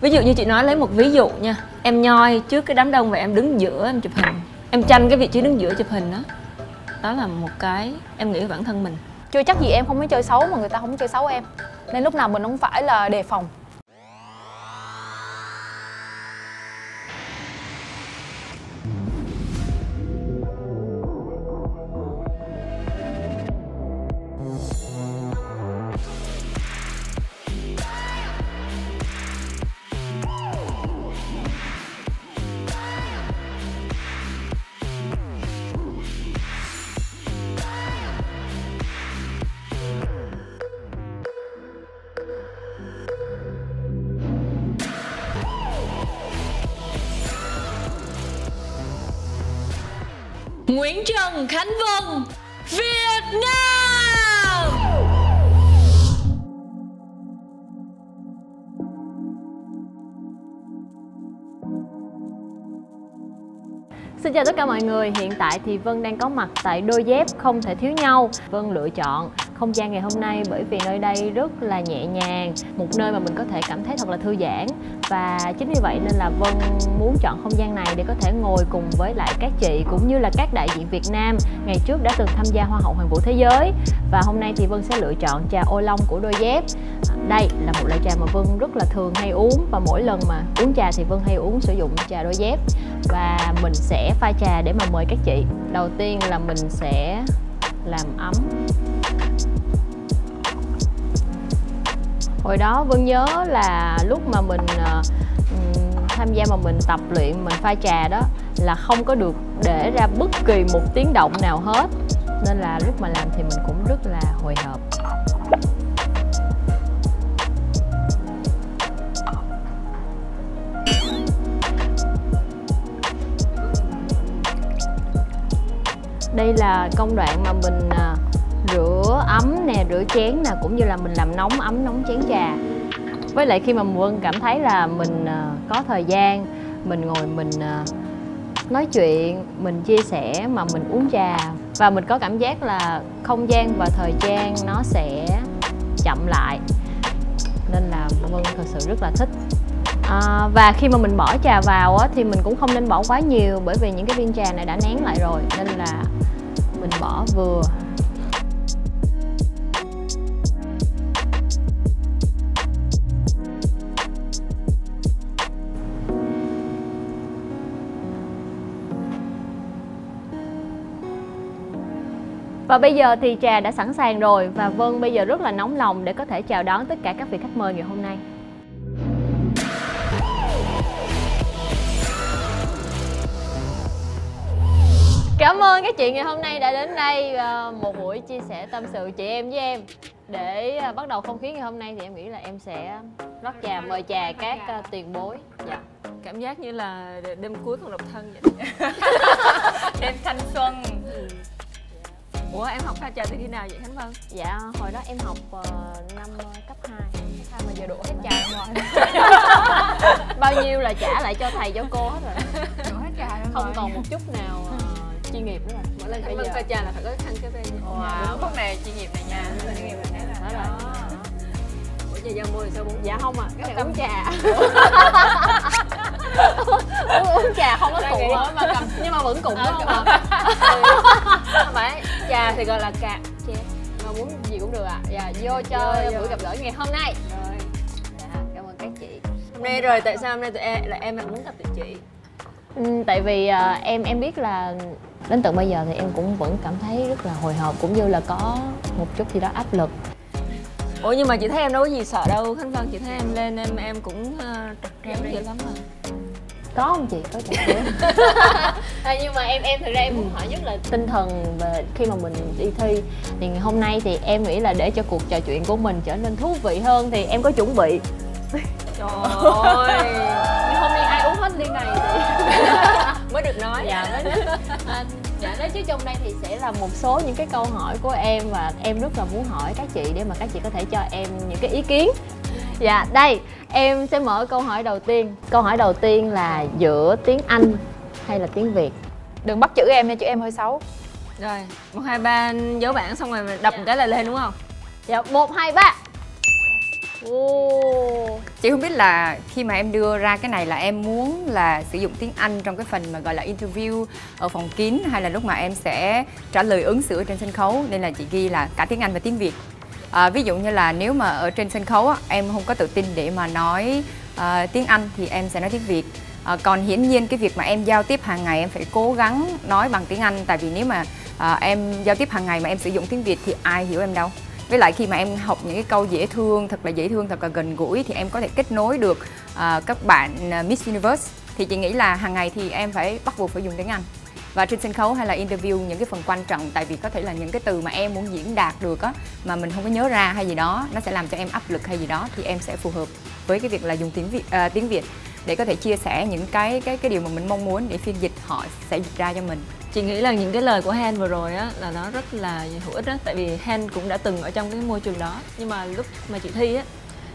Ví dụ như chị nói lấy một ví dụ nha. Em nhoi trước cái đám đông và em đứng giữa em chụp hình. Em tranh cái vị trí đứng giữa chụp hình đó. Đó là một cái em nghĩ bản thân mình. Chưa chắc gì em không có chơi xấu mà người ta không chơi xấu em. Nên lúc nào mình không phải là đề phòng. Nguyễn Trần Khánh Vân, Việt Nam. Xin chào tất cả mọi người, hiện tại thì Vân đang có mặt tại đôi dép không thể thiếu nhau. Vân lựa chọn không gian ngày hôm nay bởi vì nơi đây rất là nhẹ nhàng, một nơi mà mình có thể cảm thấy thật là thư giãn. Và chính vì vậy nên là Vân muốn chọn không gian này để có thể ngồi cùng với lại các chị cũng như là các đại diện Việt Nam ngày trước đã từng tham gia Hoa hậu Hoàn vũ thế giới. Và hôm nay thì Vân sẽ lựa chọn trà ô long của đôi dép. Đây là một loại trà mà Vân rất là thường hay uống, và mỗi lần mà uống trà thì Vân hay sử dụng trà đôi dép. Và mình sẽ pha trà để mà mời các chị. Đầu tiên là mình sẽ làm ấm. Hồi đó Vân nhớ là lúc mà mình tham gia mà mình tập luyện, mình pha trà đó là không có được để ra bất kỳ một tiếng động nào hết. Nên là lúc mà làm thì mình cũng rất là hồi hộp. Đây là công đoạn mà mình rửa ấm nè, rửa chén nè, cũng như là mình làm nóng ấm, nóng chén trà. Với lại khi mà Vân cảm thấy là mình có thời gian, mình ngồi mình nói chuyện, mình chia sẻ mà mình uống trà, và mình có cảm giác là không gian và thời gian nó sẽ chậm lại. Nên là Vân thật sự rất là thích. Và khi mà mình bỏ trà vào á, thì mình cũng không nên bỏ quá nhiều, bởi vì những cái viên trà này đã nén lại rồi, nên là mình bỏ vừa. Và bây giờ thì trà đã sẵn sàng rồi, và Vân bây giờ rất là nóng lòng để có thể chào đón tất cả các vị khách mời ngày hôm nay. Cảm ơn các chị ngày hôm nay đã đến đây một buổi chia sẻ tâm sự chị em với em. Để bắt đầu không khí ngày hôm nay thì em nghĩ là em sẽ rót trà mời trà các tiền bối. Dạ. Cảm giác như là đêm cuối còn độc thân vậy. Đêm thanh xuân. Ủa em học pha trà từ khi nào vậy Khánh Vân? Dạ hồi đó em học năm cấp 2. Mà giờ đổ hết trà rồi. Bao nhiêu là trả lại cho thầy cho cô hết rồi. Đổ hết trà rồi. Không còn một chút nào chuyên nghiệp nữa rồi. Mỗi lần Khánh Vân pha trà là phải có khăn cái bên. Wow. Khúc này chuyên nghiệp này nha. Chuyên nghiệp này Đó rồi. Ủa trà da môi sao bún? Dạ không ạ, cái này uống trà. uống trà không có cụng mà cầm, nhưng mà vẫn cụng đúng không ạ? Không phải, trà thì gọi là cà chè. Mà muốn gì cũng được ạ. Dạ, vô cho buổi gặp gỡ ngày hôm nay. Rồi. Dạ, cảm ơn các chị. Hôm nay rồi, tại sao hôm nay em muốn gặp tụi chị? Tại vì em biết là đến tận bây giờ thì em cũng vẫn cảm thấy rất là hồi hộp, cũng như là có một chút gì đó áp lực. Ủa nhưng mà chị thấy em đâu có gì sợ đâu Khánh Vân, chị thấy em lên em cũng trật tráng dữ lắm rồi. Có không chị? Có chặt chẽ. Nhưng mà em thực ra em muốn hỏi nhất là tinh thần về khi mà mình đi thi. Thì ngày hôm nay thì em nghĩ là để cho cuộc trò chuyện của mình trở nên thú vị hơn thì em có chuẩn bị. Trời ơi. Nhưng hôm nay ai uống hết ly này thì mới được nói. Dạ, dạ nói chứ trong đây thì sẽ là một số những cái câu hỏi của em, và em rất là muốn hỏi các chị để mà các chị có thể cho em những cái ý kiến. Dạ, đây, em sẽ mở câu hỏi đầu tiên. Câu hỏi đầu tiên là giữa tiếng Anh hay là tiếng Việt? Đừng bắt chữ em nha, chữ em hơi xấu. Rồi, 1, 2, 3 dấu bảng xong rồi đập một cái là lên đúng không? Dạ, 1, 2, 3. Chị không biết là khi mà em đưa ra cái này là em muốn là sử dụng tiếng Anh trong cái phần mà gọi là interview ở phòng kín, hay là lúc mà em sẽ trả lời ứng xử trên sân khấu, nên là chị ghi là cả tiếng Anh và tiếng Việt. Ví dụ như là nếu mà ở trên sân khấu á, em không có tự tin để mà nói tiếng Anh thì em sẽ nói tiếng Việt. Còn hiển nhiên cái việc mà em giao tiếp hàng ngày em phải cố gắng nói bằng tiếng Anh, tại vì nếu mà em giao tiếp hàng ngày mà em sử dụng tiếng Việt thì ai hiểu em đâu. Với lại khi mà em học những cái câu dễ thương, thật là dễ thương, thật là gần gũi thì em có thể kết nối được các bạn Miss Universe. Thì chị nghĩ là hàng ngày thì em phải bắt buộc phải dùng tiếng Anh. Và trên sân khấu hay là interview những cái phần quan trọng, tại vì có thể là những cái từ mà em muốn diễn đạt được á mà mình không có nhớ ra hay gì đó, nó sẽ làm cho em áp lực hay gì đó, thì em sẽ phù hợp với cái việc là dùng tiếng Việt để có thể chia sẻ những cái điều mà mình mong muốn, để phiên dịch họ sẽ dịch ra cho mình. Chị nghĩ là những cái lời của Han vừa rồi á là nó rất là hữu ích á, tại vì Han cũng đã từng ở trong cái môi trường đó. Nhưng mà lúc mà chị thi á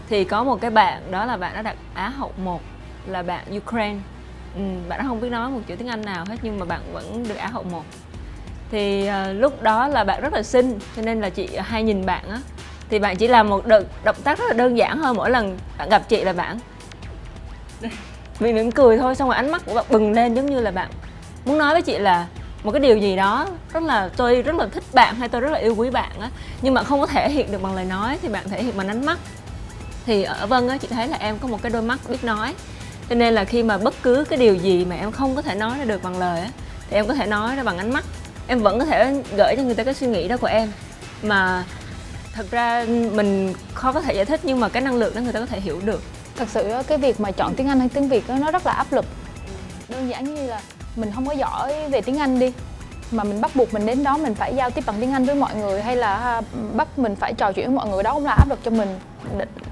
thì có một cái bạn, đó là bạn đã đạt Á hậu 1, là bạn Ukraine. Bạn đó không biết nói một chữ tiếng Anh nào hết, nhưng mà bạn vẫn được Á hậu 1. Thì lúc đó là bạn rất là xinh, cho nên là chị hay nhìn bạn á, thì bạn chỉ làm một động tác rất là đơn giản thôi. Mỗi lần bạn gặp chị là bạn mỉm cười thôi, xong rồi ánh mắt của bạn bừng lên, giống như là bạn muốn nói với chị là một cái điều gì đó rất là tôi rất là thích bạn, hay tôi rất là yêu quý bạn á, nhưng mà không có thể hiện được bằng lời nói thì bạn thể hiện bằng ánh mắt. Thì ở Vân á, chị thấy là em có một cái đôi mắt biết nói, cho nên là khi mà bất cứ cái điều gì mà em không có thể nói ra được bằng lời á thì em có thể nói ra bằng ánh mắt. Em vẫn có thể gửi cho người ta cái suy nghĩ đó của em, mà thật ra mình khó có thể giải thích, nhưng mà cái năng lượng đó người ta có thể hiểu được. Thật sự cái việc mà chọn tiếng Anh hay tiếng Việt đó, nó rất là áp lực. Đơn giản như là mình không có giỏi về tiếng Anh đi, mà mình bắt buộc mình đến đó mình phải giao tiếp bằng tiếng Anh với mọi người, hay là bắt mình phải trò chuyện với mọi người, đó cũng là áp lực cho mình,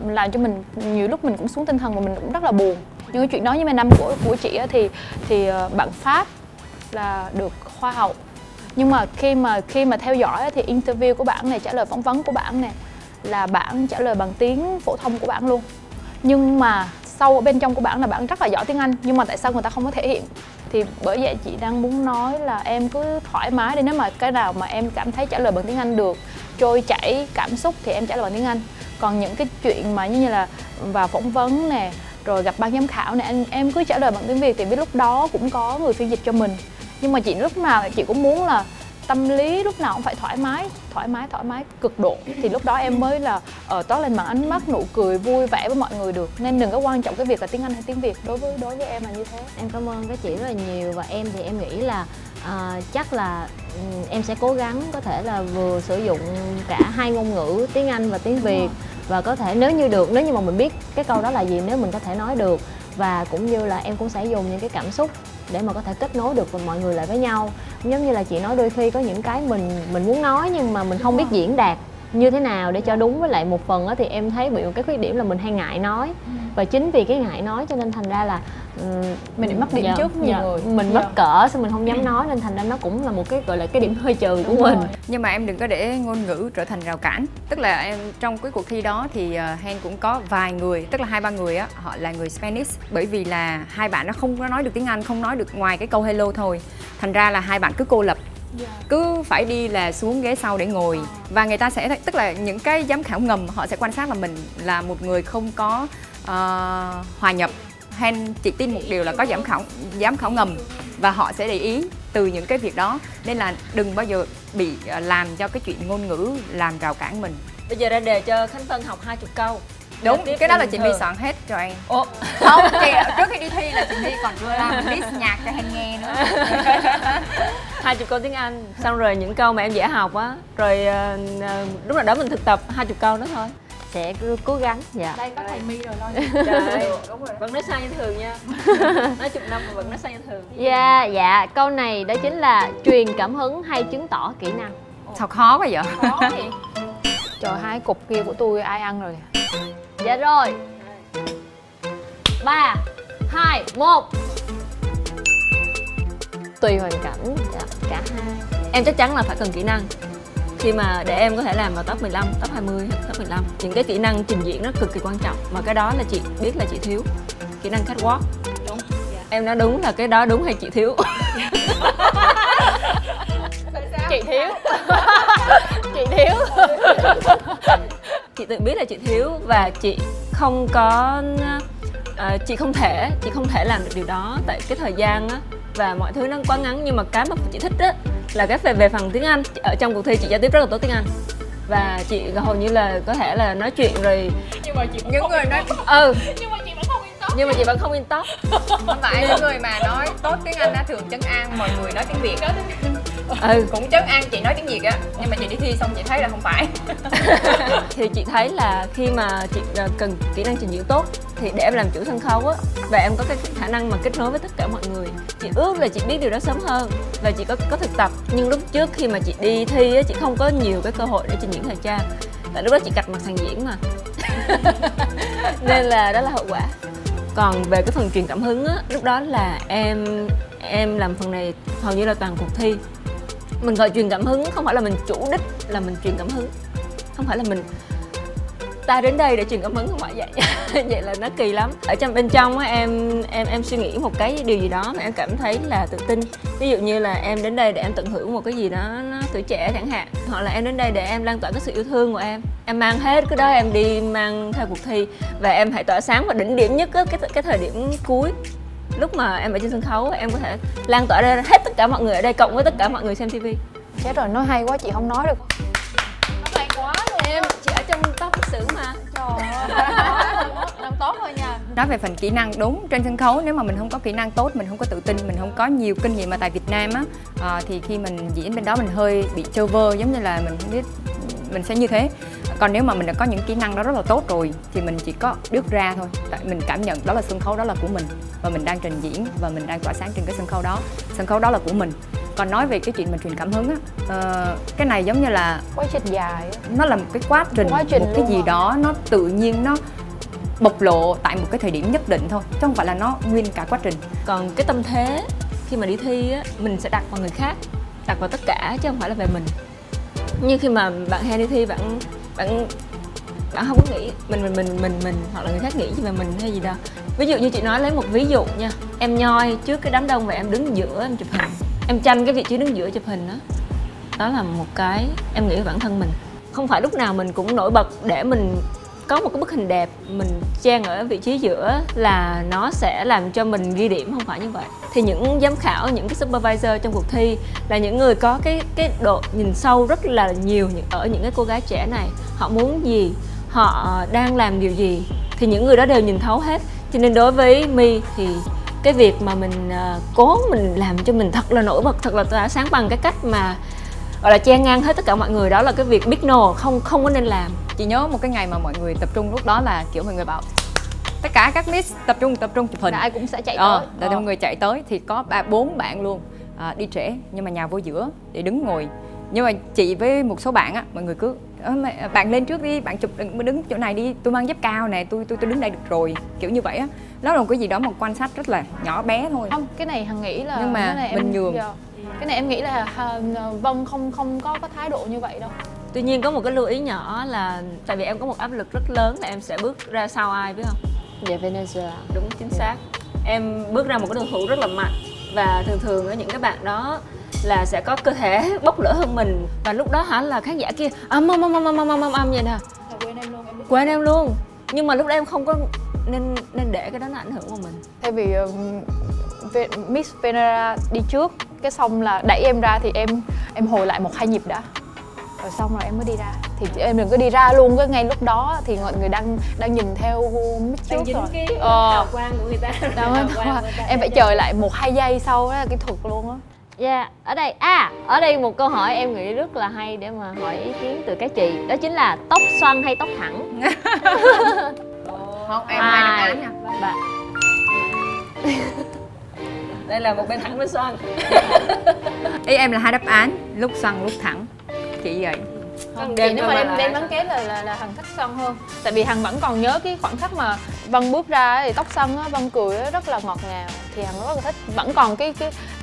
làm cho mình nhiều lúc mình cũng xuống tinh thần và mình cũng rất là buồn. Nhưng cái chuyện đó như mấy năm của chị thì bạn Pháp là được hoa hậu, nhưng mà khi mà theo dõi thì interview của bạn này, trả lời phỏng vấn của bạn này là bạn trả lời bằng tiếng phổ thông của bạn luôn, nhưng mà sâu ở bên trong của bạn là bạn rất là giỏi tiếng Anh, nhưng mà tại sao người ta không có thể hiện? Thì bởi vậy chị đang muốn nói là em cứ thoải mái đi, nếu mà cái nào mà em cảm thấy trả lời bằng tiếng Anh được, trôi chảy cảm xúc thì em trả lời bằng tiếng Anh. Còn những cái chuyện mà như là vào phỏng vấn nè, rồi gặp ban giám khảo này, em cứ trả lời bằng tiếng Việt, thì biết lúc đó cũng có người phiên dịch cho mình. Nhưng mà chị lúc nào chị cũng muốn là tâm lý lúc nào cũng phải thoải mái cực độ, thì lúc đó em mới là toát lên bằng ánh mắt, nụ cười vui vẻ với mọi người được. Nên đừng có quan trọng cái việc là tiếng Anh hay tiếng Việt, đối với em là như thế. Em cảm ơn các chị rất là nhiều, và em thì em nghĩ là chắc là em sẽ cố gắng có thể là vừa sử dụng cả hai ngôn ngữ tiếng Anh và tiếng Việt, và có thể nếu như được, nếu như mà mình biết cái câu đó là gì, nếu mình có thể nói được, và cũng như là em cũng sẽ dùng những cái cảm xúc để mà có thể kết nối được mọi người lại với nhau. Giống như là chị nói, đôi khi có những cái mình muốn nói nhưng mà mình không biết diễn đạt như thế nào để cho đúng. Với lại một phần thì em thấy bị một cái khuyết điểm là mình hay ngại nói, và chính vì cái ngại nói cho nên thành ra là mình mất điểm trước nhiều người, mình mất cỡ, xong mình không dám nói, nên thành ra nó cũng là một cái gọi là cái điểm hơi trừ của mình. Nhưng mà em đừng có để ngôn ngữ trở thành rào cản. Tức là em trong cái cuộc thi đó thì Han cũng có vài người, tức là 2-3 người á, họ là người Spanish, bởi vì là hai bạn nó không có nói được tiếng Anh, không nói được ngoài cái câu hello thôi, thành ra là hai bạn cứ cô lập, cứ phải đi là xuống ghế sau để ngồi. Và người ta sẽ, tức là những cái giám khảo ngầm họ sẽ quan sát là mình là một người không có hòa nhập. Han chỉ tin một điều là có giám khảo ngầm, và họ sẽ để ý từ những cái việc đó, nên là đừng bao giờ bị làm cho cái chuyện ngôn ngữ làm rào cản mình. Bây giờ ra đề cho Khánh Vân học 20 câu. Đúng, cái đó là chị My soạn hết cho em. Ồ. Không, trước khi đi thi là chị My còn đưa ra một list nhạc cho Han nghe nữa. 20 câu tiếng Anh, xong rồi những câu mà em dễ học á, rồi lúc nào đó mình thực tập 20 câu đó thôi. Sẽ cố gắng. Dạ. Đây có thầy My rồi lo. Trời, vẫn nói sai như thường nha. Nói chục năm mà vẫn nói sai như thường. Dạ, câu này đó chính là truyền cảm hứng hay chứng tỏ kỹ năng. Sao khó quá vậy? Khó vậy? Trời, 2 cục kia của tôi ai ăn rồi? Dạ rồi. 3, 2, 1. Tùy hoàn cảnh. Dạ, cả hai. Em chắc chắn là phải cần kỹ năng. Khi mà để em có thể làm vào top 15, top 20, top 15, những cái kỹ năng trình diễn nó cực kỳ quan trọng, mà cái đó là chị biết là chị thiếu. Kỹ năng catwalk. Đúng. Em nói đúng là cái đó đúng hay chị thiếu? Chị thiếu. Chị thiếu. chị tự biết là chị thiếu và chị không có chị không thể làm được điều đó tại cái thời gian á và mọi thứ nó quá ngắn. Nhưng mà cái mà chị thích á là cái về phần tiếng Anh. Ở trong cuộc thi chị giao tiếp rất là tốt tiếng Anh và chị hầu như là có thể là nói chuyện rồi. Nhưng mà chị vẫn Những không người yên nói tâm. Nhưng mà chị vẫn không yên tâm. Nhưng mà chị vẫn không yên tâm. không phải những người mà nói tốt tiếng Anh á thường trấn an mọi người nói tiếng Việt. Cũng trấn an chị nói tiếng Việt á, nhưng mà chị đi thi xong chị thấy là không phải. Thì chị thấy là khi mà chị cần kỹ năng trình diễn tốt thì để em làm chủ sân khấu á và em có cái khả năng mà kết nối với tất cả mọi người, chị ước là chị biết điều đó sớm hơn và chị có thực tập. Nhưng lúc trước khi mà chị đi thi á, chị không có nhiều cái cơ hội để trình diễn thời trang tại lúc đó chị cạch mặt sàn diễn mà. Nên là đó là hậu quả. Còn về cái phần truyền cảm hứng á, lúc đó là em làm phần này hầu như là toàn cuộc thi. Mình gọi truyền cảm hứng không phải là mình chủ đích là mình truyền cảm hứng, không phải là mình ta đến đây để truyền cảm hứng, không phải vậy. Vậy là nó kỳ lắm. Ở bên trong á, em suy nghĩ một cái điều gì đó mà em cảm thấy là tự tin. Ví dụ như là em đến đây để em tận hưởng một cái gì đó nó tuổi trẻ chẳng hạn, hoặc là em đến đây để em lan tỏa cái sự yêu thương của em mang hết cái đó em đi mang theo cuộc thi và em hãy tỏa sáng và đỉnh điểm nhất á, cái thời điểm cuối. Lúc mà em ở trên sân khấu em có thể lan tỏa ra hết tất cả mọi người ở đây cộng với tất cả mọi người xem TV. Chết rồi, nói hay quá chị không nói được. Nó hay quá luôn. Em chị ở trong top lịch sử mà. Trời ơi, làm tốt thôi nha. Nói về phần kỹ năng, đúng, trên sân khấu nếu mà mình không có kỹ năng tốt, mình không có tự tin, mình không có nhiều kinh nghiệm mà tại Việt Nam á, thì khi mình diễn bên đó mình hơi bị trơ vơ, giống như là mình không biết mình sẽ như thế. Còn nếu mà mình đã có những kỹ năng đó rất là tốt rồi thì mình chỉ có bước ra thôi, tại mình cảm nhận đó là sân khấu đó là của mình và mình đang trình diễn và mình đang tỏa sáng trên cái sân khấu đó là của mình. Còn nói về cái chuyện mình truyền cảm hứng á, cái này giống như là Quá trình dài á. nó là một cái quá trình một cái gì đó nó tự nhiên nó bộc lộ tại một cái thời điểm nhất định thôi, chứ không phải là nó nguyên cả quá trình. Còn cái tâm thế khi mà đi thi á, mình sẽ đặt vào người khác, đặt vào tất cả chứ không phải là về mình. Nhưng khi mà bạn hay đi thi bạn không có nghĩ mình hoặc là người khác nghĩ về mình hay gì đâu. Ví dụ như chị nói lấy một ví dụ nha, em nhoi trước cái đám đông và em đứng giữa em chụp hình, em tranh cái vị trí đứng giữa chụp hình đó. Đó là một cái em nghĩ về bản thân mình. Không phải lúc nào mình cũng nổi bật để mình có một cái bức hình đẹp, mình chen ở vị trí giữa là nó sẽ làm cho mình ghi điểm, không phải như vậy. Thì những giám khảo, những cái supervisor trong cuộc thi là những người có cái độ nhìn sâu rất là nhiều ở những cái cô gái trẻ này. Họ muốn gì, họ đang làm điều gì thì những người đó đều nhìn thấu hết. Cho nên đối với My thì cái việc mà mình cố mình làm cho mình thật là nổi bật, thật là tỏa sáng bằng cái cách mà gọi là chen ngang hết tất cả mọi người, đó là cái việc big no, không có nên làm. Chị nhớ một cái ngày mà mọi người tập trung, lúc đó là kiểu mọi người bảo tất cả các miss tập trung chụp hình, ai cũng sẽ chạy tới. Là mọi người chạy tới thì có 4 bạn luôn đi trễ nhưng mà nhà vô giữa để đứng ngồi. Nhưng mà chị với một số bạn á, mọi người cứ bạn lên trước đi, bạn chụp đứng chỗ này đi, tôi mang dép cao nè, tôi đứng đây được rồi, kiểu như vậy á. Đó là một cái gì đó mà quan sát rất là nhỏ bé thôi. Không, cái này Hằng nghĩ là nhưng mà cái này mình nhường. Cái này em nghĩ là Vân không có thái độ như vậy đâu. Tuy nhiên có một cái lưu ý nhỏ là tại vì em có một áp lực rất lớn là em sẽ bước ra sau ai biết không? Dạ Venezuela. Đúng, chính xác. Em bước ra một cái đối thủ rất là mạnh và thường ở những cái bạn đó là sẽ có cơ thể bốc lửa hơn mình và lúc đó là khán giả kia âm vậy nè. Quên em luôn. Nhưng mà lúc đó em không có nên để cái đó nó ảnh hưởng vào mình. Tại vì Miss Venezuela đi trước, cái xong là đẩy em ra thì em hồi lại 1-2 nhịp đã. Rồi xong rồi em mới đi ra. Thì em đừng có đi ra luôn, cái ngay lúc đó thì mọi người đang nhìn theo Miss trước rồi. Cái hào quang của người ta. Em phải chờ lại 1-2 giây sau, đó là kỹ thuật luôn á. Dạ, ở đây một câu hỏi em nghĩ rất là hay để mà hỏi ý kiến từ các chị. Đó chính là tóc xoăn hay tóc thẳng? Không, em hai đáp án nha. Ba. Đây là một bên thẳng bên xoăn. Ý em là 2 đáp án, lúc xoăn lúc thẳng. Chị vậy. Không, chị nếu mà đem bắn kết là Hằng thích xoăn hơn. Tại vì Hằng vẫn còn nhớ cái khoảnh khắc mà Vân bước ra thì tóc xoăn á, Vân cười á, rất là ngọt ngào. Thì Hằng rất là thích. Vẫn còn cái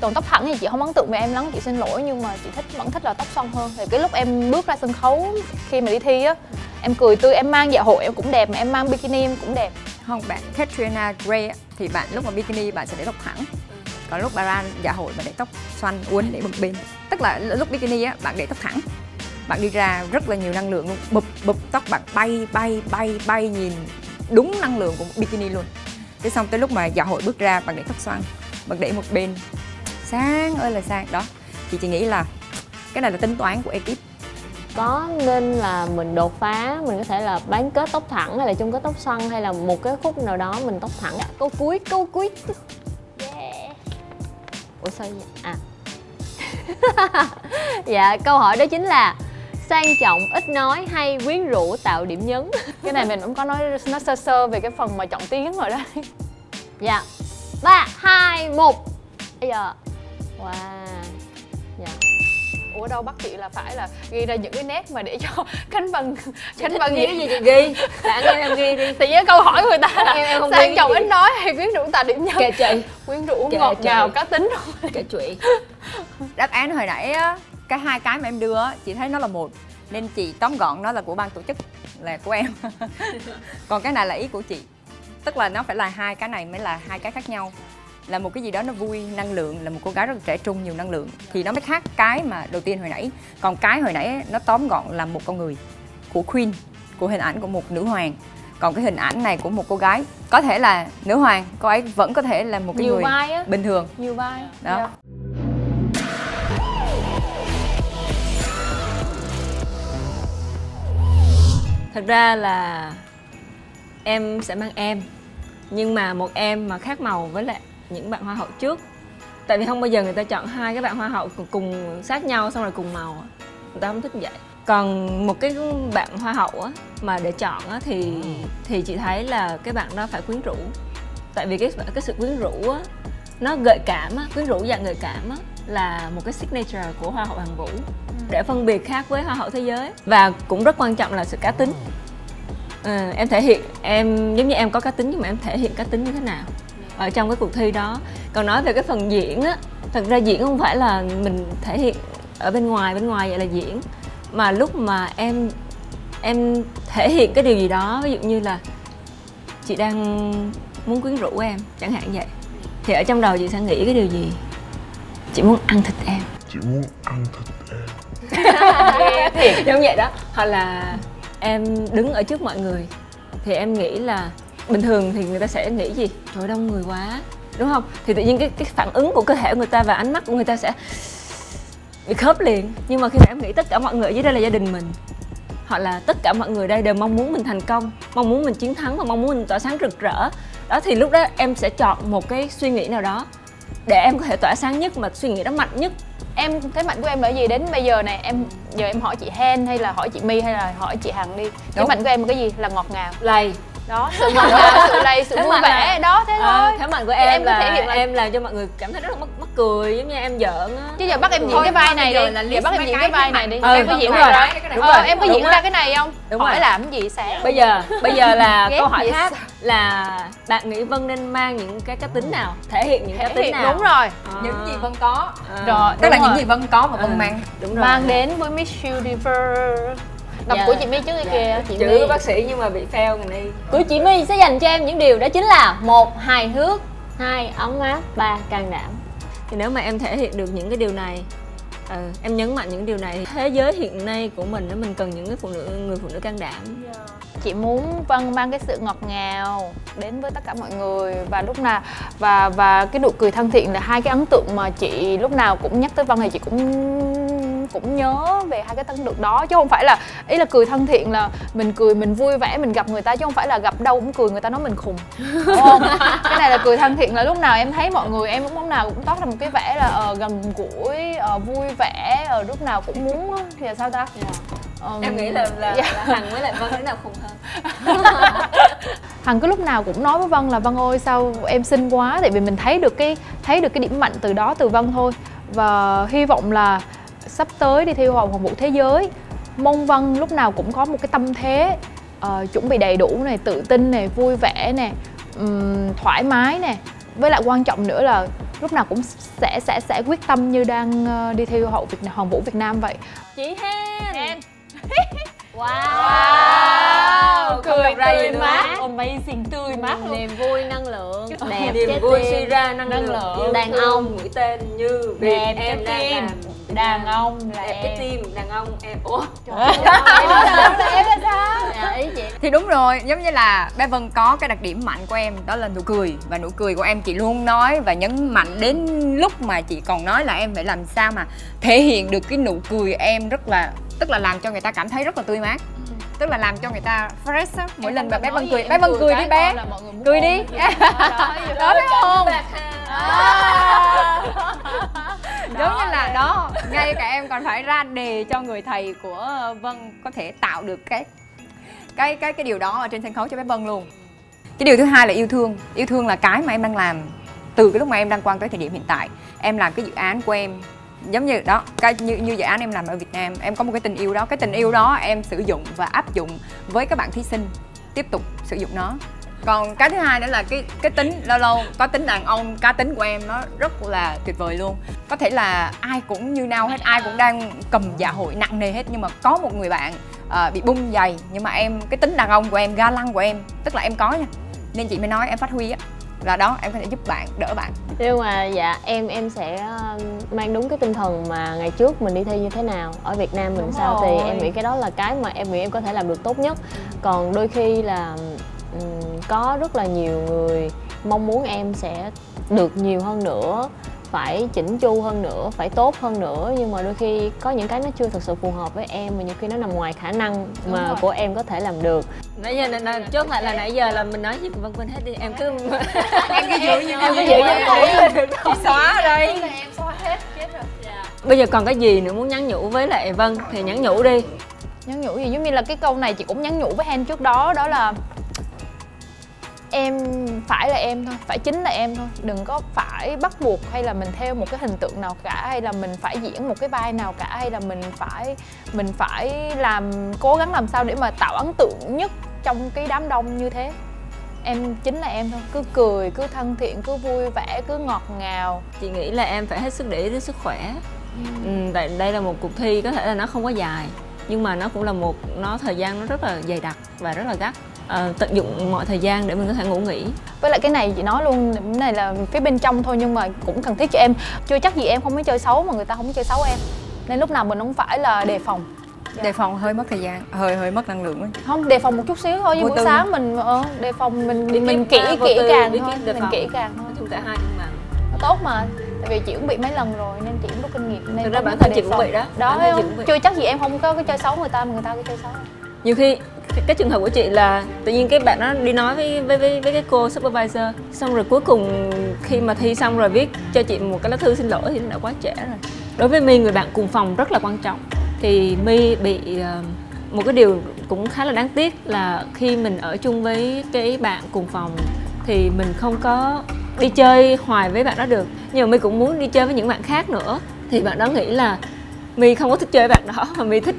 còn tóc thẳng thì chị không ấn tượng về em lắm, chị xin lỗi, nhưng mà chị vẫn thích là tóc xoăn hơn. Thì cái lúc em bước ra sân khấu khi mà đi thi á, em cười tươi, em mang dạ hội em cũng đẹp, mà em mang bikini em cũng đẹp. Không, bạn Katrina Gray á, thì bạn lúc mà bikini bạn sẽ để tóc thẳng. Còn lúc bà ra dạ hội bạn để tóc xoăn uốn để một bên. Tức là lúc bikini á, bạn để tóc thẳng. bạn đi ra rất là nhiều năng lượng luôn, bụp bụp tóc bạn bay nhìn đúng năng lượng của một bikini luôn. Thế xong tới lúc mà dạ hội bước ra, bạn để tóc xoăn, bạn để một bên sáng ơi là sáng đó, thì chị nghĩ là cái này là tính toán của ekip. Có nên là mình đột phá, mình có thể là bán kết tóc thẳng hay là chung kết tóc xoăn, hay là một cái khúc nào đó mình tóc thẳng. Câu cuối yeah. Ủa sao vậy? À dạ, câu hỏi đó chính là sang trọng ít nói hay quyến rũ tạo điểm nhấn? Cái này mình cũng có nói sơ sơ về cái phần mà chọn tiếng rồi đấy. Dạ 3, 2, 1. Bây giờ wow. Dạ. Ủa đâu bắt chị là phải là ghi ra những cái nét mà để cho Khánh Vân ghi cái gì chị ghi? Đã nghe em ghi đi. Thì với câu hỏi người ta là em không sang trọng ít nói hay quyến rũ tạo điểm nhân? Kệ chị. Quyến rũ ngọt ngào cá tính rồi. Kệ chị. Đáp án hồi nãy á, hai cái mà em đưa á, chị thấy nó là một, nên chị tóm gọn nó là của ban tổ chức, là của em. Còn cái này là ý của chị, tức là nó phải là hai cái này mới là hai cái khác nhau. Là một cái gì đó nó vui, năng lượng, là một cô gái rất là trẻ trung, nhiều năng lượng, thì nó mới khác cái mà đầu tiên hồi nãy. Còn cái hồi nãy nó tóm gọn là một con người, của Queen, của hình ảnh của một nữ hoàng. Còn cái hình ảnh này của một cô gái, có thể là nữ hoàng, cô ấy vẫn có thể là một cái nhiều người vai á, bình thường. nhiều vai đó. Yeah. Thật ra là em sẽ mang em, nhưng mà một em mà khác màu với lại những bạn hoa hậu trước. Tại vì không bao giờ người ta chọn hai cái bạn hoa hậu cùng sát nhau xong rồi cùng màu, người ta không thích vậy. Còn một cái bạn hoa hậu á, mà để chọn á, thì chị thấy là cái bạn đó phải quyến rũ. Tại vì cái sự quyến rũ á, nó gợi cảm á, quyến rũ dạng gợi cảm á, là một cái signature của hoa hậu Hàn Vũ, để phân biệt khác với hoa hậu thế giới. Và cũng rất quan trọng là sự cá tính. Em thể hiện, em giống như em có cá tính, nhưng mà em thể hiện cá tính như thế nào ở trong cái cuộc thi đó. Còn nói về cái phần diễn á, thật ra diễn không phải là mình thể hiện ở bên ngoài vậy là diễn, mà lúc mà em thể hiện cái điều gì đó, ví dụ như là chị đang muốn quyến rũ em chẳng hạn vậy, thì ở trong đầu chị sẽ nghĩ cái điều gì? Chị muốn ăn thịt em. Chị muốn ăn thịt em. Giống vậy đó. Hoặc là em đứng ở trước mọi người thì em nghĩ là bình thường thì người ta sẽ nghĩ gì? Trời, đông người quá, đúng không? Thì tự nhiên cái phản ứng của cơ thể của người ta và ánh mắt của người ta sẽ bị khớp liền. Nhưng mà khi mà em nghĩ tất cả mọi người ở dưới đây là gia đình mình, hoặc là tất cả mọi người đây đều mong muốn mình thành công, mong muốn mình chiến thắng và mong muốn mình tỏa sáng rực rỡ đó, thì lúc đó em sẽ chọn một cái suy nghĩ nào đó để em có thể tỏa sáng nhất, mà suy nghĩ đó mạnh nhất. Em thế mạnh của em là gì đến bây giờ này? Giờ em hỏi chị Hen hay là hỏi chị My hay là hỏi chị Hằng đi. Thế mạnh của em là cái gì? Là ngọt ngào, Lầy đó, sự ngọt ngào, sự lầy, sự vui vẻ đó, thế thôi. Thế mạnh của Thì em có là thể hiện là em làm cho mọi người cảm thấy rất là mắc cười, giống như em giỡn á. chứ giờ bắt em diễn cái vai này đi, giờ bắt em diễn cái vai này đi. Em có diễn đúng rồi rồi. đó. Đúng rồi. Em có Đúng diễn rồi. ra cái này không? Đúng Hỏi rồi. làm cái gì sáng? Bây giờ là Ghét câu hỏi vậy khác sao? là bạn nghĩ Vân nên mang những cái cá tính nào, thể hiện những cá Thể tính hiện nào? đúng rồi. Những gì Vân có, Rồi, tức là đúng những rồi. gì Vân có mà Vân mang. Đúng rồi. Mang đến với Miss Universe. Đọc Dạ. của chị My trước đây kìa. Chị Chữ My. bác sĩ nhưng mà bị fail người đi. Của chị My sẽ dành cho em những điều đó chính là 1. Hài hước, 2. Ấm áp, 3. Can đảm. Thì nếu mà em thể hiện được những cái điều này, em nhấn mạnh những điều này, thế giới hiện nay của mình mình cần những cái người phụ nữ can đảm. Chị muốn Vân mang cái sự ngọt ngào đến với tất cả mọi người, và lúc nào và cái nụ cười thân thiện là hai cái ấn tượng mà chị lúc nào cũng nhắc tới Vân, thì chị cũng nhớ về hai cái ấn tượng đó, chứ không phải là ý là cười thân thiện là mình cười mình vui vẻ mình gặp người ta, chứ không phải là gặp đâu cũng cười người ta nói mình khùng, đúng không? Cái này là cười thân thiện là lúc nào em thấy mọi người em lúc nào cũng toát ra một cái vẻ là gần gũi, vui vẻ, lúc nào cũng muốn thì là sao ta? Em nghĩ là Hằng với lại Vân thế nào khùng hơn? Hằng cứ lúc nào cũng nói với Vân là Vân ơi sao em xinh quá, tại vì mình thấy được cái điểm mạnh từ đó từ Vân thôi. Và hy vọng là sắp tới đi thi Hoa hậu Hoàn vũ thế giới, mong Vân lúc nào cũng có một cái tâm thế chuẩn bị đầy đủ này, tự tin này, vui vẻ này, thoải mái này, với lại quan trọng nữa là lúc nào cũng sẽ quyết tâm như đang đi thi Hoa hậu Hoàn vũ Việt Nam vậy. Chị Hen. Wow, cười tươi mát, amazing, tươi mát luôn. Niềm vui, năng lượng, đẹp Niềm trái vui tim. suy ra năng lượng, yêu đàn thương, ông. mũi tên như việc Đẹp em trái đang tim. làm Đàn ông là đẹp em. cái tim, đàn ông em. Ủa Em là sao? Dạ, ý chị Thì đúng rồi, giống như là bé Vân có cái đặc điểm mạnh của em đó là nụ cười. Và nụ cười của em chị luôn nói và nhấn mạnh đến lúc mà chị còn nói là em phải làm sao mà thể hiện được cái nụ cười em rất là, tức là làm cho người ta cảm thấy rất là tươi mát, tức là làm cho người ta fresh á. Mỗi lần mà bé Vân cười, bé Vân cười đi bé, cười đi. Đó thấy không? Giống như là đó, ngay cả em còn phải ra đề cho người thầy của Vân có thể tạo được cái điều đó ở trên sân khấu cho bé Vân luôn. Cái điều thứ hai là yêu thương. Yêu thương là cái mà em đang làm từ cái lúc mà em đang quan tới thời điểm hiện tại. Em làm cái dự án của em giống như đó, như dự án em làm ở Việt Nam, em có một cái tình yêu đó. Cái tình yêu đó em sử dụng và áp dụng với các bạn thí sinh, tiếp tục sử dụng nó. Còn cái thứ hai nữa là cái tính lâu lâu có tính đàn ông, cá tính của em nó rất là tuyệt vời luôn. Có thể là ai cũng như nhau hết, ai cũng đang cầm dạ hội nặng nề hết, nhưng mà có một người bạn bị bung giày, nhưng mà em, cái tính đàn ông của em, ga lăng của em, tức là em có nha, nên chị mới nói em phát huy á, là đó em có thể giúp bạn, đỡ bạn. nhưng mà dạ em sẽ mang đúng cái tinh thần mà ngày trước mình đi thi như thế nào, ở Việt Nam mình Đúng sao rồi. thì em nghĩ cái đó là cái mà em nghĩ em có thể làm được tốt nhất. Còn đôi khi là có rất là nhiều người mong muốn em sẽ được nhiều hơn nữa, phải chỉnh chu hơn nữa, phải tốt hơn nữa, nhưng mà đôi khi có những cái nó chưa thực sự phù hợp với em, mà nhiều khi nó nằm ngoài khả năng mà rồi. của em có thể làm được. nãy giờ chốt lại là nãy giờ là mình nói gì cũng Vân quên hết đi, em cứ Em cứ giữ như em cứ giữ cái mũi lên được chị xóa ở đây. Là em xóa hết, chết rồi. Bây giờ còn cái gì nữa muốn nhắn nhủ với lại Vân thì nhắn nhủ đi. Nhắn nhủ gì, giống như là cái câu này chị cũng nhắn nhủ với Hen trước đó, đó là em phải là em thôi, phải chính là em thôi, đừng có phải bắt buộc hay là mình theo một cái hình tượng nào cả, hay là mình phải diễn một cái vai nào cả, hay là mình phải cố gắng làm sao để mà tạo ấn tượng nhất trong cái đám đông như thế. Em chính là em thôi, cứ cười, cứ thân thiện, cứ vui vẻ, cứ ngọt ngào. Chị nghĩ là em phải hết sức để ý đến sức khỏe. Tại đây là một cuộc thi có thể là nó không có dài, nhưng mà nó cũng là thời gian nó rất là dày đặc và rất là gắt. Tận dụng mọi thời gian để mình có thể ngủ nghỉ. Với lại cái này chị nói luôn, cái này là phía bên trong thôi nhưng mà cũng cần thiết cho em. Chưa chắc gì em không có chơi xấu mà người ta không có chơi xấu em, nên lúc nào mình cũng phải là đề phòng. Đề phòng hơi mất thời gian, hơi mất năng lượng ấy. Không, đề phòng một chút xíu thôi, nhưng Vô buổi tư. sáng mình đề phòng mình Bí kíp, kỹ vô tư, càng bí thôi, kíp đề mình phòng. kỹ càng thôi. Nói chung cả hai nhưng mà Nó tốt mà, tại vì chị cũng bị mấy lần rồi nên chị cũng rút kinh nghiệm, nên thực ra cũng bản phải thân chị đề cũng phòng. bị đó. Đó Bản thấy thân chị không? cũng bị. Chưa chắc gì em không có cái chơi xấu người ta mà người ta có chơi xấu. Nhiều khi cái trường hợp của chị là tự nhiên cái bạn nó đi nói với cái cô supervisor, xong rồi cuối cùng khi mà thi xong rồi viết cho chị một cái lá thư xin lỗi thì nó đã quá trễ rồi. Đối với My, người bạn cùng phòng rất là quan trọng. Thì My bị một cái điều cũng khá là đáng tiếc là khi mình ở chung với cái bạn cùng phòng thì mình không có đi chơi hoài với bạn đó được. Nhưng mà My cũng muốn đi chơi với những bạn khác nữa. Thì bạn đó nghĩ là My không có thích chơi với bạn đó mà My thích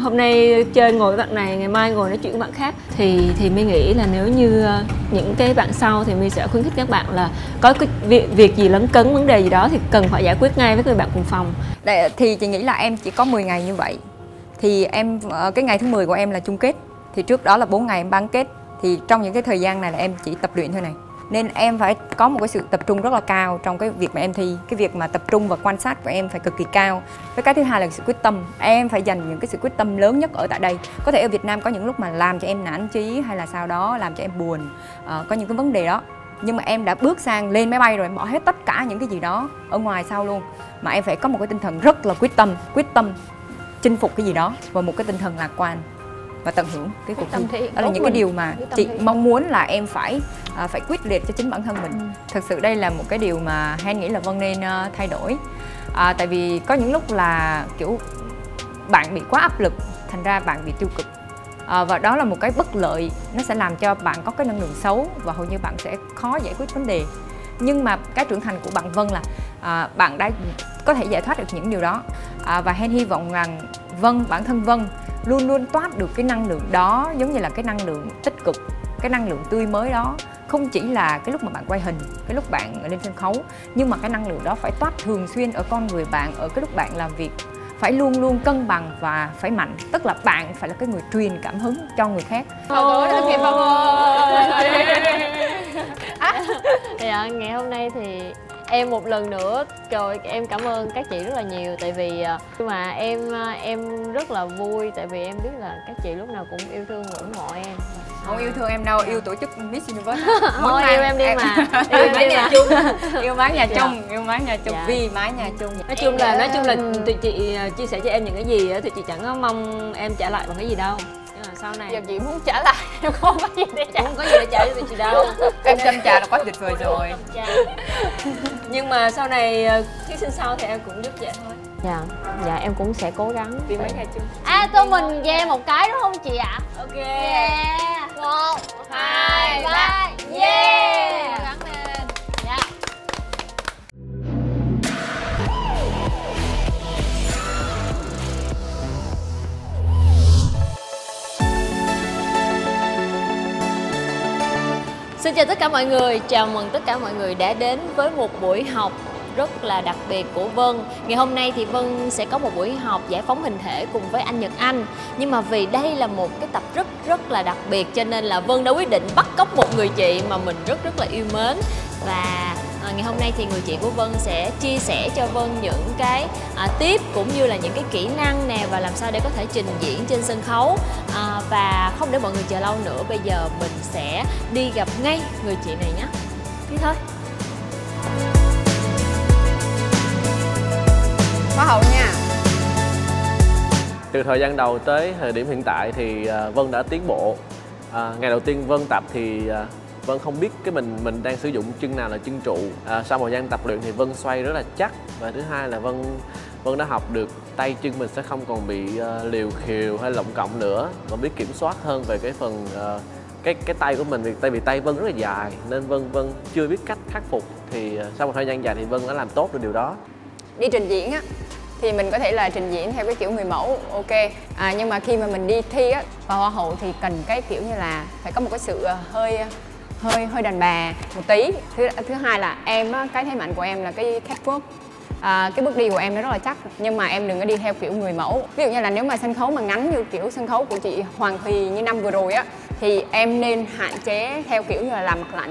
hôm nay chơi ngồi với bạn này, ngày mai ngồi nói chuyện với bạn khác. Thì My nghĩ là nếu như những cái bạn sau thì My sẽ khuyến khích các bạn là có cái việc gì lấn cấn, vấn đề gì đó thì cần phải giải quyết ngay với người bạn cùng phòng. Thì chị nghĩ là em chỉ có 10 ngày như vậy. Thì em cái ngày thứ 10 của em là chung kết. Thì trước đó là 4 ngày em bán kết. Thì trong những cái thời gian này là em chỉ tập luyện thôi này. Nên em phải có một cái sự tập trung rất là cao trong cái việc mà em thi. Cái việc mà tập trung và quan sát của em phải cực kỳ cao. Với cái thứ hai là sự quyết tâm. Em phải dành những cái sự quyết tâm lớn nhất ở tại đây. Có thể ở Việt Nam có những lúc mà làm cho em nản chí hay là sao đó, làm cho em buồn, có những cái vấn đề đó. Nhưng mà em đã bước sang lên máy bay rồi, em bỏ hết tất cả những cái gì đó ở ngoài sau luôn. Mà em phải có một cái tinh thần rất là quyết tâm chinh phục cái gì đó, và một cái tinh thần lạc quan và tận hưởng cái cuộc thi. Đó là những cái điều mà chị mong muốn là em phải quyết liệt cho chính bản thân mình. Thực sự đây là một cái điều mà Hen nghĩ là Vân nên thay đổi. Tại vì có những lúc là kiểu bạn bị quá áp lực, thành ra bạn bị tiêu cực. Và đó là một cái bất lợi, nó sẽ làm cho bạn có cái năng lượng xấu và hầu như bạn sẽ khó giải quyết vấn đề. Nhưng mà cái trưởng thành của bạn Vân là bạn đã có thể giải thoát được những điều đó. Và Hen hy vọng rằng bản thân Vân luôn luôn toát được cái năng lượng đó, giống như là cái năng lượng tích cực, cái năng lượng tươi mới đó. Không chỉ là cái lúc mà bạn quay hình, cái lúc bạn lên sân khấu, nhưng mà cái năng lượng đó phải toát thường xuyên ở con người bạn, ở cái lúc bạn làm việc. Phải luôn luôn cân bằng và phải mạnh. Tức là bạn phải là cái người truyền cảm hứng cho người khác. Dạ, ngày hôm nay thì em một lần nữa. Trời, em cảm ơn các chị rất là nhiều. Tại vì nhưng mà em rất là vui. Tại vì em biết là các chị lúc nào cũng yêu thương ủng hộ em. Không yêu thương em đâu, yêu tổ chức Miss Universe. Thôi yêu em đi mà. Yêu mái nhà chung. Yêu mái nhà chung, yêu mái nhà chung, Dạ. vì mái nhà chung. Nói chung là tụi chị chia sẻ cho em những cái gì á thì chị chẳng có mong em trả lại bằng cái gì đâu. Nhưng mà sau này Giờ chị muốn trả lại, em không có gì để trả. không có gì để trả cho tụi chị đâu. Em chăm trà là quá tuyệt vời rồi. Nhưng mà sau này thí sinh sau thì em cũng giúp vậy thôi. Dạ em cũng sẽ cố gắng. Vì mấy ngày chung. Cho mình yeah một cái đúng không chị ạ? Ok. Yeah. 1, 2, 3, yeah. Cố gắng lên. Dạ. Xin chào tất cả mọi người, chào mừng tất cả mọi người đã đến với một buổi học rất là đặc biệt của Vân. Ngày hôm nay thì Vân sẽ có một buổi học giải phóng hình thể cùng với anh Nhật Anh. Nhưng mà vì đây là một cái tập rất là đặc biệt cho nên là Vân đã quyết định bắt cóc một người chị mà mình rất là yêu mến. Và ngày hôm nay thì người chị của Vân sẽ chia sẻ cho Vân những cái tip cũng như là những cái kỹ năng nè và làm sao để có thể trình diễn trên sân khấu. Và không để mọi người chờ lâu nữa, bây giờ mình sẽ đi gặp ngay người chị này nhé. Đi thôi. Hoa hậu nha. Từ thời gian đầu tới thời điểm hiện tại thì Vân đã tiến bộ. Ngày đầu tiên Vân tập thì Vân không biết cái mình đang sử dụng chân nào là chân trụ. Sau một thời gian tập luyện thì Vân xoay rất là chắc. Và thứ hai là Vân đã học được tay chân mình sẽ không còn bị liều khều hay lộng cộng nữa, và biết kiểm soát hơn về cái phần cái tay của mình. Vì tay Vân rất là dài nên Vân chưa biết cách khắc phục. Thì sau một thời gian dài thì Vân đã làm tốt được điều đó. Đi trình diễn á thì mình có thể là trình diễn theo cái kiểu người mẫu, ok. Nhưng mà khi mà mình đi thi á vào hoa hậu thì cần cái kiểu như là phải có một cái sự hơi đàn bà một tí. Thứ hai là em á, cái thế mạnh của em là cái catwalk. Cái bước đi của em nó rất là chắc, nhưng mà em đừng có đi theo kiểu người mẫu. Ví dụ như là nếu mà sân khấu mà ngắn như kiểu sân khấu của chị Hoàng Thùy như năm vừa rồi á thì em nên hạn chế theo kiểu như là làm mặt lạnh.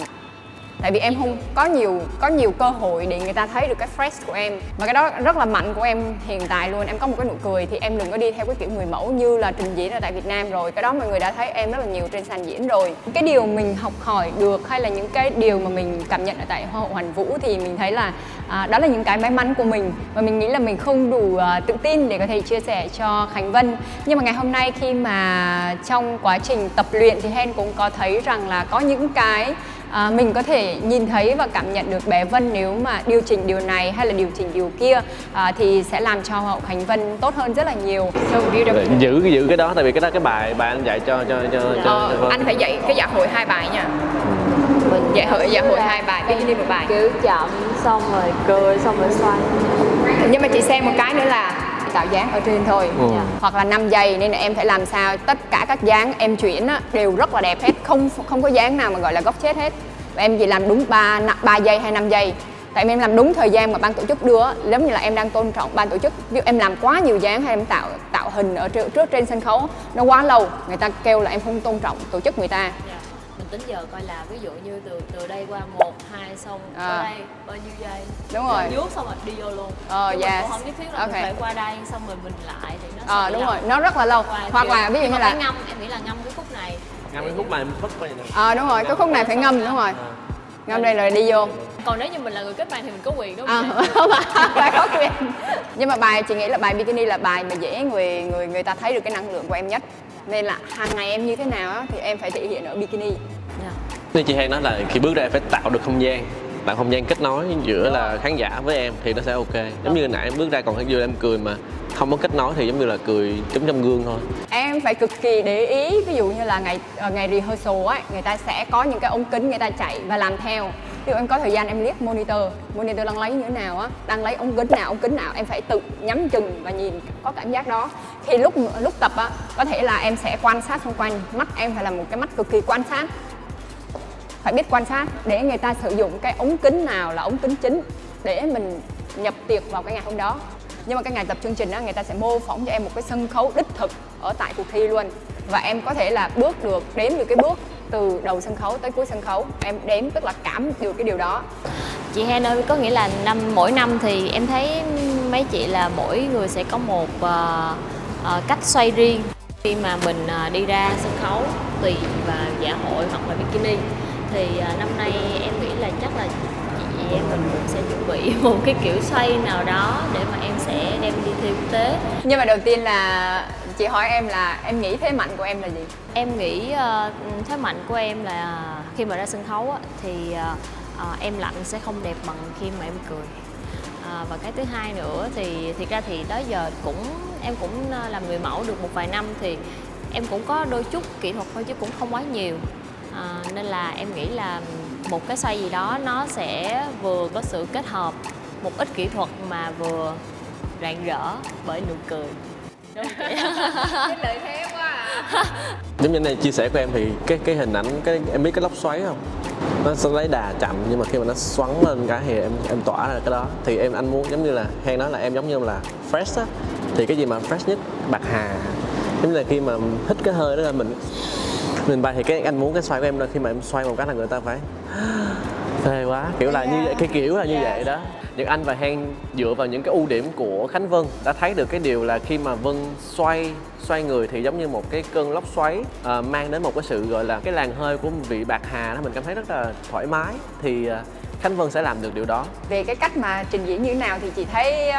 Tại vì em không có nhiều cơ hội để người ta thấy được cái fresh của em. Và cái đó rất là mạnh của em hiện tại luôn. Em có một cái nụ cười thì em đừng có đi theo cái kiểu người mẫu như là trình diễn ở tại Việt Nam rồi. Cái đó mọi người đã thấy em rất là nhiều trên sàn diễn rồi. Cái điều mình học hỏi được hay là những cái điều mà mình cảm nhận ở tại Hoa hậu Hoàn Vũ thì mình thấy là đó là những cái may mắn của mình. Và mình nghĩ là mình không đủ tự tin để có thể chia sẻ cho Khánh Vân. Nhưng mà ngày hôm nay khi mà trong quá trình tập luyện thì Hen cũng có thấy rằng là có những cái mình có thể nhìn thấy và cảm nhận được bé Vân nếu mà điều chỉnh điều này hay là điều chỉnh điều kia thì sẽ làm cho Hoa hậu Khánh Vân tốt hơn rất là nhiều. Giữ cái đó, tại vì cái đó cái bài anh dạy cho Vân. Anh phải dạy cái dạ hội 2 bài nha. Dạ hội 2 bài, biết đi một bài. Kiểu chậm xong rồi cười xong rồi xoay. Nhưng mà chị xem một cái nữa là tạo dáng ở trên thôi. Hoặc là 5 giây nên là em phải làm sao tất cả các dáng em chuyển á, đều rất là đẹp hết, không có dáng nào mà gọi là góc chết hết. Và em chỉ làm đúng 3 giây hay 5 giây. Tại em làm đúng thời gian mà ban tổ chức đưa, giống như là em đang tôn trọng ban tổ chức. Ví dụ em làm quá nhiều dáng hay em tạo hình ở trước trên sân khấu nó quá lâu, người ta kêu là em không tôn trọng tổ chức người ta. Mình tính giờ coi là ví dụ như từ đây qua 1, 2 xong qua đây bao nhiêu giây. Đúng rồi. Vuốt xong rồi đi vô luôn. Dạ. Không nhất thiết là mình phải qua đây xong rồi mình lại thì nó đúng rồi, nó rất là lâu. Hoặc là ví dụ như là ngâm, em nghĩ là ngâm cái khúc này. Ngâm cái khúc này mất coi vậy. Đúng rồi, cái khúc này phải ngâm, đúng rồi. Ngâm đây rồi đi vô. Còn nếu như mình là người kết bạn thì mình có quyền đúng không? Không phải có quyền. Nhưng mà bài chị nghĩ là bài bikini là bài mà dễ người ta thấy được cái năng lượng của em nhất. Nên là hàng ngày em như thế nào á, thì em phải thể hiện ở bikini. Như chị hay nói là khi bước ra em phải tạo được không gian, tạo không gian kết nối giữa là khán giả với em thì nó sẽ ok. Giống như nãy em bước ra còn thấy vừa em cười mà không có kết nối thì giống như là cười trúng trong gương thôi. Em phải cực kỳ để ý, ví dụ như là ngày rehearsal ấy, người ta sẽ có những cái ống kính người ta chạy và làm theo. Ví dụ em có thời gian em liếc monitor đang lấy như thế nào á, đang lấy ống kính nào, em phải tự nhắm chừng và nhìn có cảm giác đó. Thì lúc tập á, có thể là em sẽ quan sát xung quanh, mắt em phải là một cái mắt cực kỳ quan sát. Phải biết quan sát để người ta sử dụng cái ống kính nào là ống kính chính để mình nhập tiệc vào cái ngày hôm đó. Nhưng mà cái ngày tập chương trình á, người ta sẽ mô phỏng cho em một cái sân khấu đích thực ở tại cuộc thi luôn. Và em có thể là đếm được cái bước từ đầu sân khấu tới cuối sân khấu. Em đếm tức là cảm được cái điều đó. Chị Hen ơi, có nghĩa là mỗi năm thì em thấy mấy chị là mỗi người sẽ có một cách xoay riêng khi mà mình đi ra sân khấu tùy vào dạ hội hoặc là bikini. Thì năm nay em nghĩ là chắc là chị em mình cũng sẽ chuẩn bị một cái kiểu xoay nào đó để mà em sẽ đem đi thi quốc tế. Nhưng mà đầu tiên là chị hỏi em là em nghĩ thế mạnh của em là gì? Em nghĩ thế mạnh của em là khi mà ra sân khấu á, thì em lạnh sẽ không đẹp bằng khi mà em cười. Và cái thứ hai nữa thì thiệt ra thì đó giờ em cũng làm người mẫu được một vài năm thì em cũng có đôi chút kỹ thuật thôi chứ cũng không quá nhiều. Nên là em nghĩ là một cái xoay gì đó nó sẽ vừa có sự kết hợp một ít kỹ thuật mà vừa rạng rỡ bởi nụ cười. Đúng không chị? Cái lợi thế quá à. Giống như này chia sẻ của em thì cái hình ảnh em biết cái lốc xoáy không? Nó sẽ lấy đà chậm nhưng mà khi mà nó xoắn lên cái thì em tỏa ra cái đó. Thì anh muốn giống như là Hen nói là em giống như là fresh á, thì cái gì mà fresh nhất bạc hà, giống như là khi mà hít cái hơi đó là mình bay, thì cái anh muốn cái xoay của em là khi mà em xoay một cái là người ta phải phê quá, kiểu là như vậy, cái kiểu là như vậy đó. Nhật Anh và Hen dựa vào những cái ưu điểm của Khánh Vân đã thấy được cái điều là khi mà Vân xoay người thì giống như một cái cơn lốc xoáy, mang đến một cái sự gọi là cái làn hơi của vị bạc hà đó, mình cảm thấy rất là thoải mái. Thì Khánh Vân sẽ làm được điều đó. Về cái cách mà trình diễn như thế nào thì chị thấy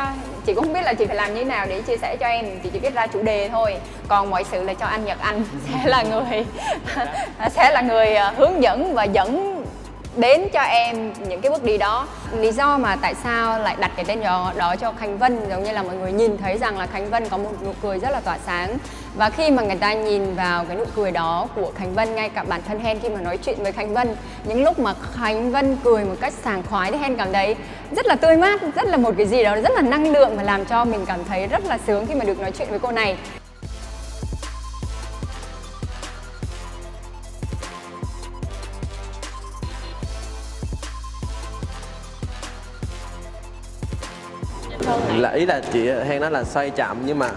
chị cũng không biết là chị phải làm như thế nào để chia sẻ cho em, chị chỉ biết ra chủ đề thôi, còn mọi sự là cho anh Nhật Anh sẽ là người hướng dẫn và dẫn đến cho em những cái bước đi đó. Lý do mà tại sao lại đặt cái tên đó cho Khánh Vân, giống như là mọi người nhìn thấy rằng là Khánh Vân có một nụ cười rất là tỏa sáng, và khi mà người ta nhìn vào cái nụ cười đó của Khánh Vân, ngay cả bản thân Hen khi mà nói chuyện với Khánh Vân, những lúc mà Khánh Vân cười một cách sảng khoái thì Hen cảm thấy rất là tươi mát, rất là một cái gì đó rất là năng lượng và làm cho mình cảm thấy rất là sướng khi mà được nói chuyện với cô này. Là ý là chị Hen nói là xoay chậm nhưng mà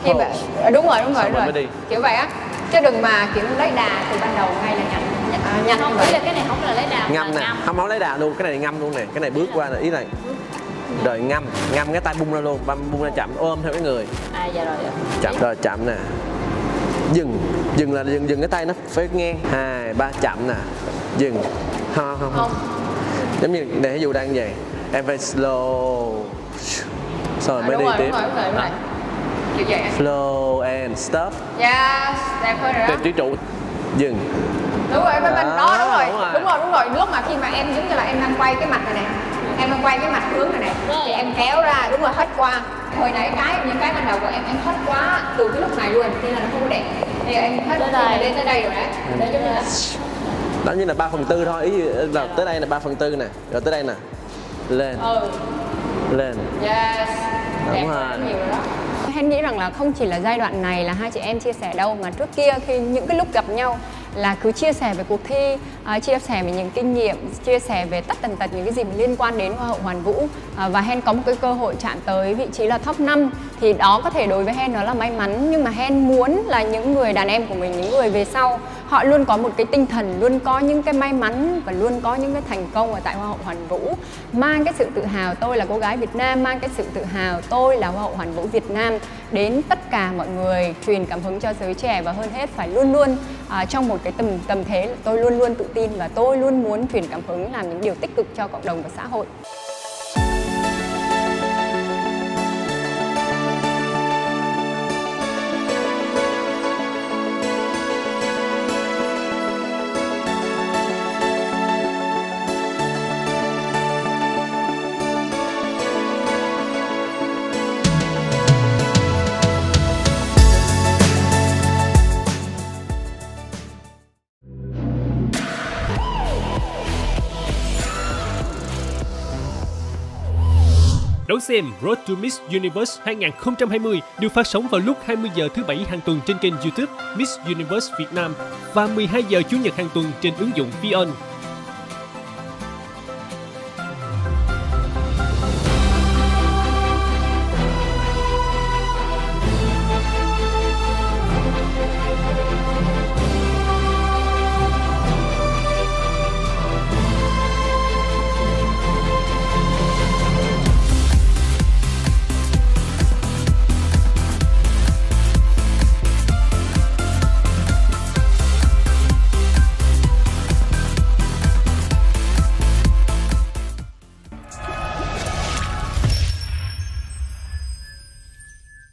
Khi mà, đúng rồi mới đi. Kiểu vậy á, chứ đừng mà kiểu lấy đà từ ban đầu ngay là nhặt Không, ý là cái này không là lấy đà, ngâm nè, không lấy đà luôn, cái này ngâm luôn nè, cái này bước qua là ý là rồi ngâm cái tay bung ra luôn, bung ra chậm, ôm theo cái người. Dạ rồi. Chậm rồi, chậm nè, dừng là dừng cái tay nó phải ngang, 2, 3 chậm nè, dừng, không, giống như để ví dụ đang vậy em phải slow rồi mới đi tiếp. Đúng rồi. Kiểu vậy. Slow and stop. Yes, đẹp hơn rồi đó. Tìm trụ, dừng. Đúng rồi, đó, đúng rồi. Lúc mà khi mà em giống như là em đang quay cái mặt này nè, em đang quay cái mặt hướng này thì em kéo ra, đúng rồi, hất qua. Hồi nãy những cái ban đầu của em hất quá từ cái lúc này luôn, nên là nó không có đẹp. Thì em hất lên tới đây rồi đấy. Để giống như là đó, như là 3/4 thôi, ý là tới đây là 3/4 nè, rồi tới đây nè, lên, lên. Yes, đúng rồi. Nhiều rồi đó. Hen nghĩ rằng là không chỉ là giai đoạn này là hai chị em chia sẻ đâu, mà trước kia khi những cái lúc gặp nhau là cứ chia sẻ về cuộc thi, chia sẻ về những kinh nghiệm, chia sẻ về tất tần tật những cái gì mà liên quan đến Hoa hậu Hoàn Vũ. Và Hen có một cái cơ hội chạm tới vị trí là top 5 thì đó có thể đối với Hen đó là may mắn, nhưng mà Hen muốn là những người đàn em của mình, những người về sau, họ luôn có một cái tinh thần, luôn có những cái may mắn và luôn có những cái thành công ở tại Hoa hậu Hoàn Vũ, mang cái sự tự hào tôi là cô gái Việt Nam, mang cái sự tự hào tôi là Hoa hậu Hoàn Vũ Việt Nam đến tất cả mọi người, truyền cảm hứng cho giới trẻ, và hơn hết phải luôn luôn trong một cái tầm thế tôi luôn luôn tự tin và tôi luôn muốn truyền cảm hứng, làm những điều tích cực cho cộng đồng và xã hội. Đón xem Road to Miss Universe 2020 được phát sóng vào lúc 20 giờ thứ Bảy hàng tuần trên kênh YouTube Miss Universe Việt Nam và 12 giờ Chủ nhật hàng tuần trên ứng dụng VN.